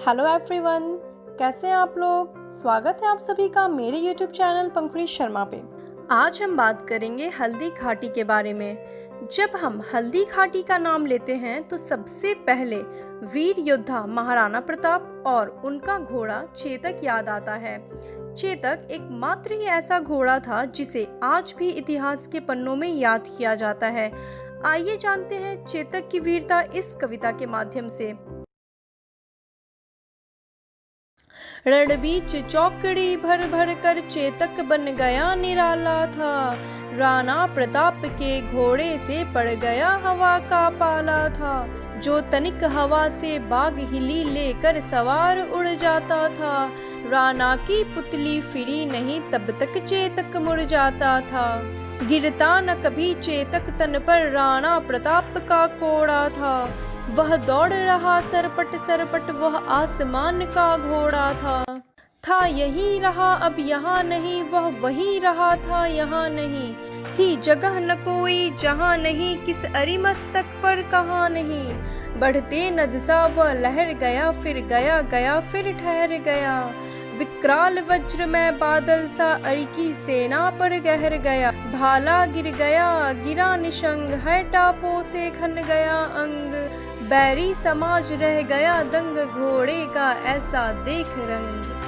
Hello everyone, कैसे हैं आप लोग। स्वागत है आप सभी का मेरे यूट्यूब चैनल पंखुड़ी शर्मा पे। आज हम बात करेंगे हल्दी घाटी के बारे में। जब हम हल्दी घाटी का नाम लेते हैं तो सबसे पहले वीर योद्धा महाराणा प्रताप और उनका घोड़ा चेतक याद आता है। चेतक एकमात्र ही ऐसा घोड़ा था जिसे आज भी इतिहास के पन्नों में याद किया जाता है। आइए जानते हैं चेतक की वीरता इस कविता के माध्यम से। रण बीच चौकड़ी भर भर कर चेतक बन गया निराला था। राणा प्रताप के घोड़े से पड़ गया हवा का पाला था। जो तनिक हवा से बाग हिली लेकर सवार उड़ जाता था। राणा की पुतली फिरी नहीं तब तक चेतक मुड़ जाता था। गिरता न कभी चेतक तन पर राणा प्रताप का कोड़ा था। वह दौड़ रहा सरपट सरपट वह आसमान का घोड़ा था यही रहा अब यहाँ नहीं, वह वही रहा था यहाँ नहीं। थी जगह न कोई जहाँ नहीं, किस अरिमस्तक पर कहाँ नहीं। बढ़ते नद सा वह लहर गया गया फिर ठहर गया। विकराल वज्र में बादल सा अरि की सेना पर गहर गया। भाला गिर गया गिरा निशंग है टापों से खन गया अंग। बैरी समाज रह गया दंग घोड़े का ऐसा देख रंग।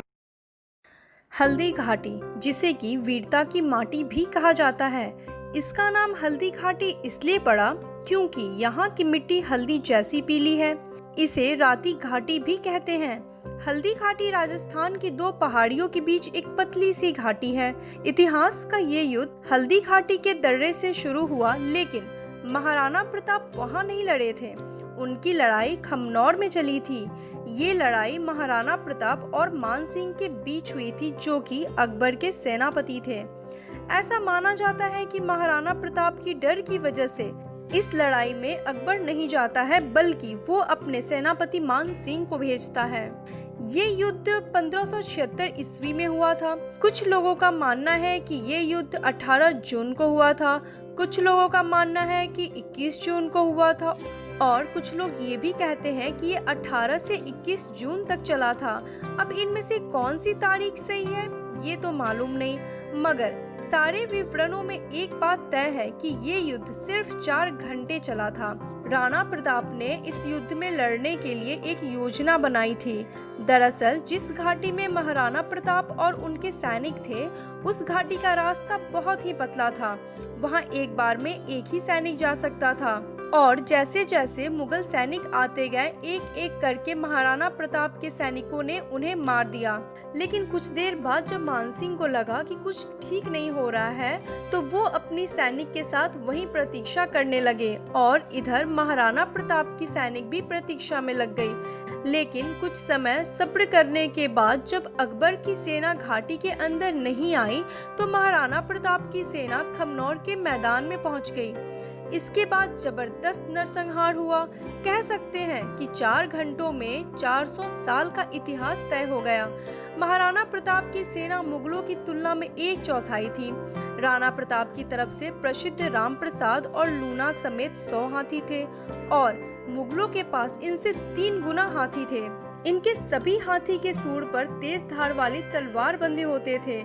हल्दी घाटी, जिसे कि वीरता की माटी भी कहा जाता है, इसका नाम हल्दी घाटी इसलिए पड़ा क्योंकि यहाँ की मिट्टी हल्दी जैसी पीली है। इसे राती घाटी भी कहते हैं। हल्दी घाटी राजस्थान की दो पहाड़ियों के बीच एक पतली सी घाटी है। इतिहास का ये युद्ध हल्दी घाटी के दर्रे से शुरू हुआ, लेकिन महाराणा प्रताप वहाँ नहीं लड़े थे। उनकी लड़ाई खमनौर में चली थी। ये लड़ाई महाराणा प्रताप और मान सिंह के बीच हुई थी, जो कि अकबर के सेनापति थे। ऐसा माना जाता है कि महाराणा प्रताप की डर की वजह से इस लड़ाई में अकबर नहीं जाता है, बल्कि वो अपने सेनापति मान सिंह को भेजता है। ये युद्ध 1576 ईस्वी में हुआ था। कुछ लोगों का मानना है कि ये युद्ध 18 जून को हुआ था, कुछ लोगों का मानना है कि 21 जून को हुआ था, और कुछ लोग ये भी कहते हैं कि ये 18 से 21 जून तक चला था। अब इनमें से कौन सी तारीख सही है ये तो मालूम नहीं, मगर सारे विवरणों में एक बात तय है कि ये युद्ध सिर्फ 4 घंटे चला था। राणा प्रताप ने इस युद्ध में लड़ने के लिए एक योजना बनाई थी। दरअसल जिस घाटी में महाराणा प्रताप और उनके सैनिक थे, उस घाटी का रास्ता बहुत ही पतला था। वहां एक बार में एक ही सैनिक जा सकता था, और जैसे जैसे मुगल सैनिक आते गए, एक एक करके महाराणा प्रताप के सैनिकों ने उन्हें मार दिया। लेकिन कुछ देर बाद जब मानसिंह को लगा कि कुछ ठीक नहीं हो रहा है, तो वो अपनी सैनिक के साथ वहीं प्रतीक्षा करने लगे, और इधर महाराणा प्रताप की सैनिक भी प्रतीक्षा में लग गई। लेकिन कुछ समय सब्र करने के बाद जब अकबर की सेना घाटी के अंदर नहीं आई, तो महाराणा प्रताप की सेना खमनौर के मैदान में पहुंच गई। इसके बाद जबरदस्त नरसंहार हुआ। कह सकते हैं कि 4 घंटों में 400 साल का इतिहास तय हो गया। महाराणा प्रताप की सेना मुगलों की तुलना में 1/4 थी। राणा प्रताप की तरफ से प्रसिद्ध राम प्रसाद और लूना समेत 100 हाथी थे, और मुगलों के पास इनसे 3 गुना हाथी थे। इनके सभी हाथी के सूंड पर तेज धार वाली तलवार बंधे होते थे।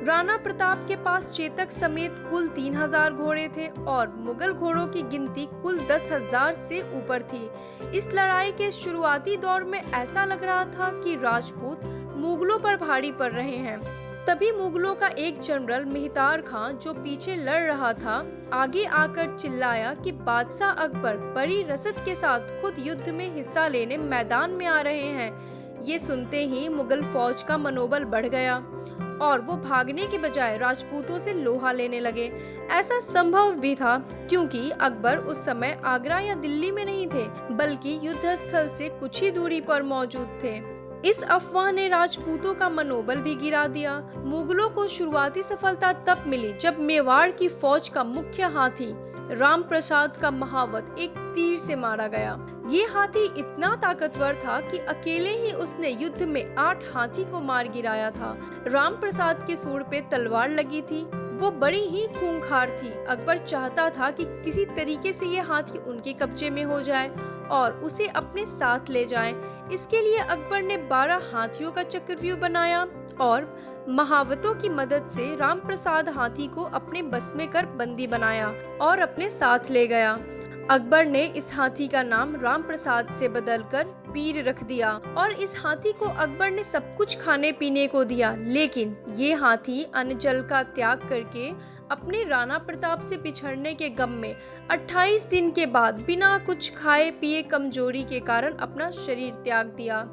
राणा प्रताप के पास चेतक समेत कुल 3000 घोड़े थे, और मुगल घोड़ों की गिनती कुल 10,000 से ऊपर थी। इस लड़ाई के शुरुआती दौर में ऐसा लग रहा था कि राजपूत मुगलों पर भारी पड़ रहे हैं। तभी मुगलों का एक जनरल मेहतार खां, जो पीछे लड़ रहा था, आगे आकर चिल्लाया कि बादशाह अकबर बड़ी रसद के साथ खुद युद्ध में हिस्सा लेने मैदान में आ रहे हैं। ये सुनते ही मुगल फौज का मनोबल बढ़ गया, और वो भागने के बजाय राजपूतों से लोहा लेने लगे। ऐसा संभव भी था क्योंकि अकबर उस समय आगरा या दिल्ली में नहीं थे, बल्कि युद्ध स्थल से कुछ ही दूरी पर मौजूद थे। इस अफवाह ने राजपूतों का मनोबल भी गिरा दिया। मुगलों को शुरुआती सफलता तब मिली जब मेवाड़ की फौज का मुख्य हाथी राम प्रसाद का महावत एक तीर से मारा गया। ये हाथी इतना ताकतवर था कि अकेले ही उसने युद्ध में 8 हाथी को मार गिराया था। राम प्रसाद के सूंड पे तलवार लगी थी, वो बड़ी ही खूंखार थी। अकबर चाहता था कि किसी तरीके से ये हाथी उनके कब्जे में हो जाए और उसे अपने साथ ले जाएं। इसके लिए अकबर ने 12 हाथियों का चक्रव्यूह बनाया और महावतों की मदद से रामप्रसाद हाथी को अपने बस में कर बंदी बनाया और अपने साथ ले गया। अकबर ने इस हाथी का नाम रामप्रसाद से बदलकर पीर रख दिया और इस हाथी को अकबर ने सब कुछ खाने पीने को दिया, लेकिन ये हाथी अन्न जल का त्याग करके अपने राणा प्रताप से बिछड़ने के गम में 28 दिन के बाद बिना कुछ खाए पिए कमजोरी के कारण अपना शरीर त्याग दिया।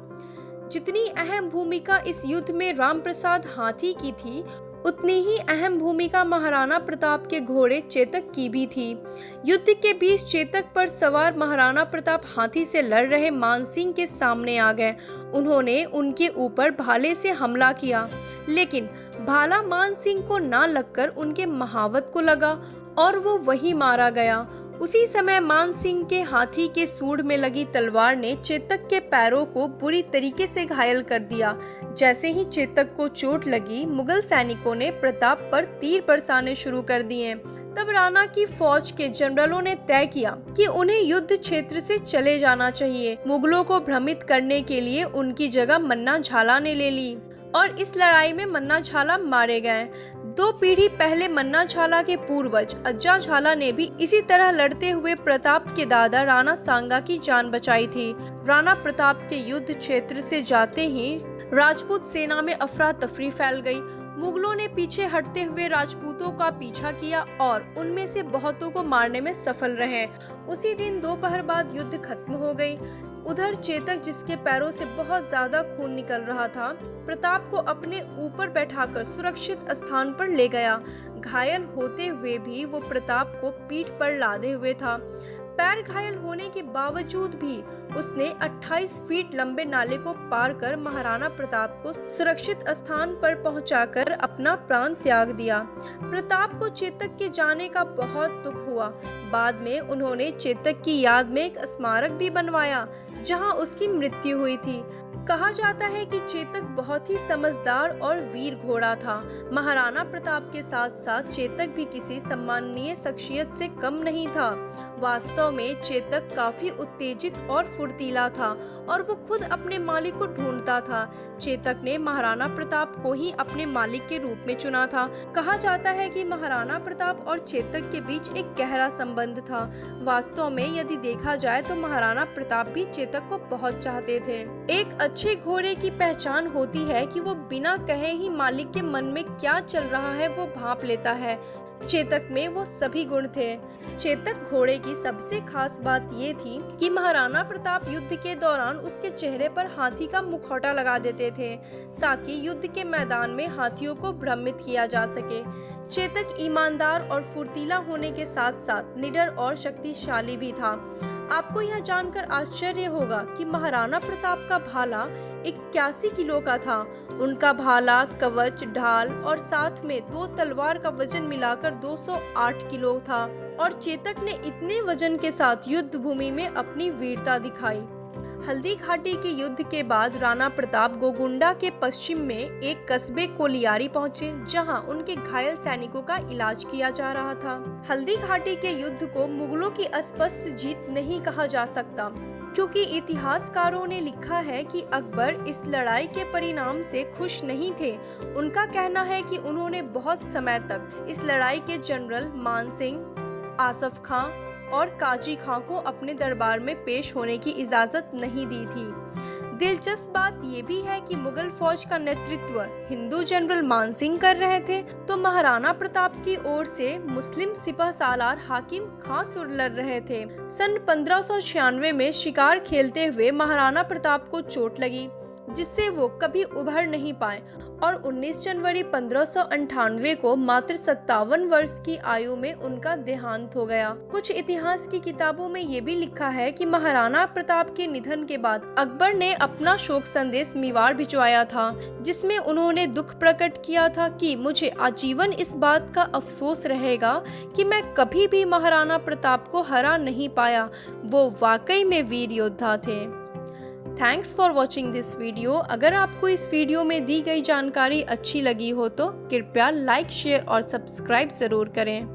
जितनी अहम भूमिका इस युद्ध में रामप्रसाद हाथी की थी, उतनी ही अहम भूमिका महाराणा प्रताप के घोड़े चेतक की भी थी। युद्ध के बीच चेतक पर सवार महाराणा प्रताप हाथी से लड़ रहे मानसिंह के सामने आ गए। उन्होंने उनके ऊपर भाले से हमला किया, लेकिन भाला मानसिंह को ना लगकर उनके महावत को लगा और वो वहीं मारा गया। उसी समय मानसिंह के हाथी के सूंड में लगी तलवार ने चेतक के पैरों को बुरी तरीके से घायल कर दिया। जैसे ही चेतक को चोट लगी, मुगल सैनिकों ने प्रताप पर तीर बरसाने शुरू कर दिए। तब राणा की फौज के जनरलों ने तय किया कि उन्हें युद्ध क्षेत्र से चले जाना चाहिए। मुगलों को भ्रमित करने के लिए उनकी जगह मन्ना झाला ने ले ली और इस लड़ाई में मन्ना झाला मारे गए। 2 पीढ़ी पहले मन्ना झाला के पूर्वज अज्जा झाला ने भी इसी तरह लड़ते हुए प्रताप के दादा राणा सांगा की जान बचाई थी। राणा प्रताप के युद्ध क्षेत्र से जाते ही राजपूत सेना में अफरा तफरी फैल गई। मुगलों ने पीछे हटते हुए राजपूतों का पीछा किया और उनमें से बहुतों को मारने में सफल रहे। उसी दिन दोपहर बाद युद्ध खत्म हो गई। उधर चेतक, जिसके पैरों से बहुत ज्यादा खून निकल रहा था, प्रताप को अपने ऊपर बैठाकर सुरक्षित स्थान पर ले गया। घायल होते हुए भी वो प्रताप को पीठ पर लादे हुए था। पैर घायल होने के बावजूद भी उसने 28 फीट लंबे नाले को पार कर महाराणा प्रताप को सुरक्षित स्थान पर पहुंचाकर अपना प्राण त्याग दिया। प्रताप को चेतक के जाने का बहुत दुख हुआ। बाद में उन्होंने चेतक की याद में एक स्मारक भी बनवाया जहां उसकी मृत्यु हुई थी। कहा जाता है कि चेतक बहुत ही समझदार और वीर घोड़ा था। महाराणा प्रताप के साथ साथ चेतक भी किसी सम्माननीय शख्सियत से कम नहीं था। वास्तव में चेतक काफी उत्तेजित और फुर्तीला था और वो खुद अपने मालिक को ढूंढता था। चेतक ने महाराणा प्रताप को ही अपने मालिक के रूप में चुना था। कहा जाता है कि महाराणा प्रताप और चेतक के बीच एक गहरा संबंध था। वास्तव में यदि देखा जाए तो महाराणा प्रताप भी चेतक को बहुत चाहते थे। एक अच्छे घोड़े की पहचान होती है कि वो बिना कहे ही मालिक के मन में क्या चल रहा है वो भांप लेता है। चेतक में वो सभी गुण थे। चेतक घोड़े की सबसे खास बात ये थी कि महाराणा प्रताप युद्ध के दौरान उसके चेहरे पर हाथी का मुखौटा लगा देते थे ताकि युद्ध के मैदान में हाथियों को भ्रमित किया जा सके। चेतक ईमानदार और फुर्तीला होने के साथ साथ निडर और शक्तिशाली भी था। आपको यह जानकर आश्चर्य होगा कि महाराणा प्रताप का भाला 81 किलो का था। उनका भाला, कवच, ढाल और साथ में 2 तलवार का वजन मिलाकर 208 किलो था और चेतक ने इतने वजन के साथ युद्ध भूमि में अपनी वीरता दिखाई। हल्दी घाटी के युद्ध के बाद राणा प्रताप गोगुंडा के पश्चिम में एक कस्बे कोलियारी पहुंचे, जहां उनके घायल सैनिकों का इलाज किया जा रहा था। हल्दी घाटी के युद्ध को मुगलों की स्पष्ट जीत नहीं कहा जा सकता, क्योंकि इतिहासकारों ने लिखा है कि अकबर इस लड़ाई के परिणाम से खुश नहीं थे। उनका कहना है कि उन्होंने बहुत समय तक इस लड़ाई के जनरल मानसिंह, आसफ खां और काजी खां को अपने दरबार में पेश होने की इजाजत नहीं दी थी। दिलचस्प बात यह भी है कि मुगल फौज का नेतृत्व हिंदू जनरल मानसिंह कर रहे थे, तो महाराणा प्रताप की ओर से मुस्लिम सिपह सालार हाकिम खां सुर लड़ रहे थे। सन 1596 में शिकार खेलते हुए महाराणा प्रताप को चोट लगी, जिससे वो कभी उभर नहीं पाए और 19 जनवरी 1598 को मात्र 57 वर्ष की आयु में उनका देहांत हो गया। कुछ इतिहास की किताबों में ये भी लिखा है कि महाराणा प्रताप के निधन के बाद अकबर ने अपना शोक संदेश मेवाड़ भिजवाया था, जिसमें उन्होंने दुख प्रकट किया था कि मुझे आजीवन इस बात का अफसोस रहेगा कि मैं कभी भी महाराणा प्रताप को हरा नहीं पाया। वो वाकई में वीर योद्धा थे। Thanks for watching this video. अगर आपको इस वीडियो में दी गई जानकारी अच्छी लगी हो तो कृपया लाइक, शेयर और सब्सक्राइब जरूर करें।